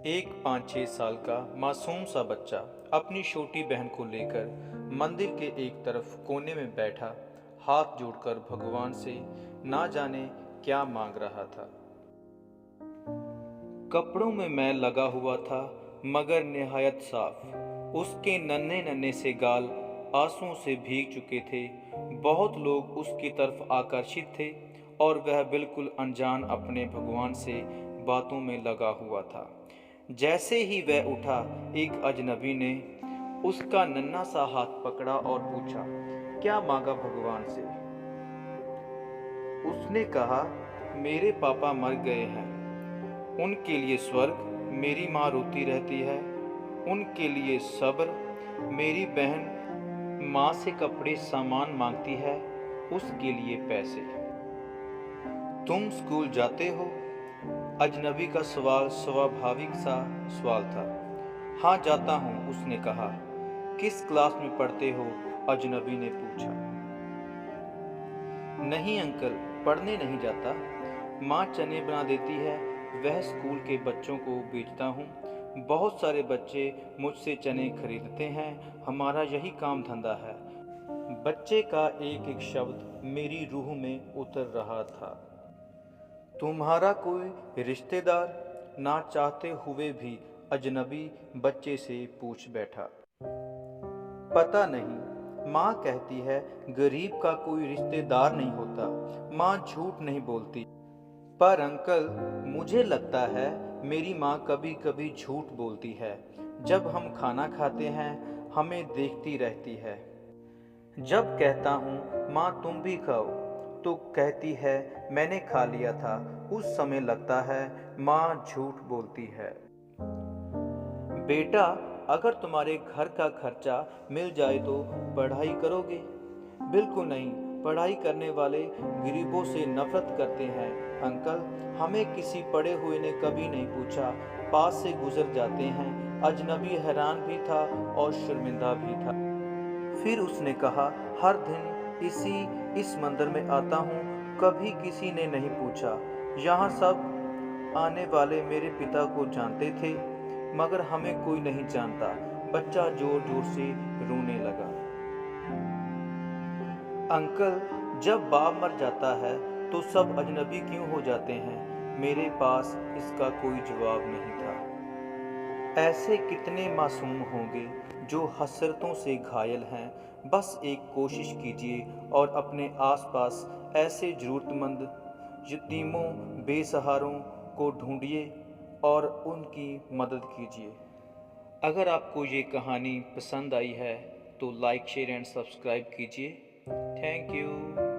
एक 5-6 साल का मासूम सा बच्चा अपनी छोटी बहन को लेकर मंदिर के एक तरफ कोने में बैठा हाथ जोड़कर भगवान से ना जाने क्या मांग रहा था। कपड़ों में मैल लगा हुआ था मगर निहायत साफ। उसके नन्हे नन्हे से गाल आंसुओं से भीग चुके थे। बहुत लोग उसकी तरफ आकर्षित थे और वह बिल्कुल अनजान अपने भगवान से बातों में लगा हुआ था। जैसे ही वह उठा, एक अजनबी ने उसका नन्हा सा हाथ पकड़ा और पूछा, क्या मांगा भगवान से? उसने कहा, मेरे पापा मर गए हैं, उनके लिए स्वर्ग। मेरी माँ रोती रहती है, उनके लिए सब्र। मेरी बहन माँ से कपड़े सामान मांगती है, उसके लिए पैसे। तुम स्कूल जाते हो? अजनबी का सवाल स्वाभाविक सा सवाल था। हाँ जाता हूँ, उसने कहा। किस क्लास में पढ़ते हो? अजनबी ने पूछा। नहीं अंकल, पढ़ने नहीं जाता। माँ चने बना देती है, वह स्कूल के बच्चों को बेचता हूँ। बहुत सारे बच्चे मुझसे चने खरीदते हैं, हमारा यही काम धंधा है। बच्चे का एक एक शब्द मेरी रूह में उतर रहा था। तुम्हारा कोई रिश्तेदार? ना चाहते हुए भी अजनबी बच्चे से पूछ बैठा। पता नहीं, माँ कहती है गरीब का कोई रिश्तेदार नहीं होता। माँ झूठ नहीं बोलती। पर अंकल, मुझे लगता है मेरी माँ कभी कभी झूठ बोलती है। जब हम खाना खाते हैं, हमें देखती रहती है। जब कहता हूँ माँ तुम भी खाओ, तो कहती है मैंने खा लिया था। उस समय लगता है माँ झूठ बोलती है। बेटा, अगर तुम्हारे घर का खर्चा मिल जाए तो पढ़ाई करोगे? बिल्कुल नहीं, पढ़ाई करने वाले गरीबों से नफरत करते हैं अंकल। हमें किसी पढ़े हुए ने कभी नहीं पूछा, पास से गुजर जाते हैं। अजनबी हैरान भी था और शर्मिंदा भी था। फिर उसने कहा, हर दिन इस मंदिर में आता हूँ, कभी किसी ने नहीं पूछा। यहाँ सब आने वाले मेरे पिता को जानते थे, मगर हमें कोई नहीं जानता। बच्चा जोर जोर से रोने लगा। अंकल, जब बाप मर जाता है तो सब अजनबी क्यों हो जाते हैं? मेरे पास इसका कोई जवाब नहीं था। ऐसे कितने मासूम होंगे जो हसरतों से घायल हैं। बस एक कोशिश कीजिए और अपने आसपास ऐसे ज़रूरतमंद यतीमों, बेसहारों को ढूंढिए और उनकी मदद कीजिए। अगर आपको ये कहानी पसंद आई है तो लाइक, शेयर एंड सब्सक्राइब कीजिए। Thank you.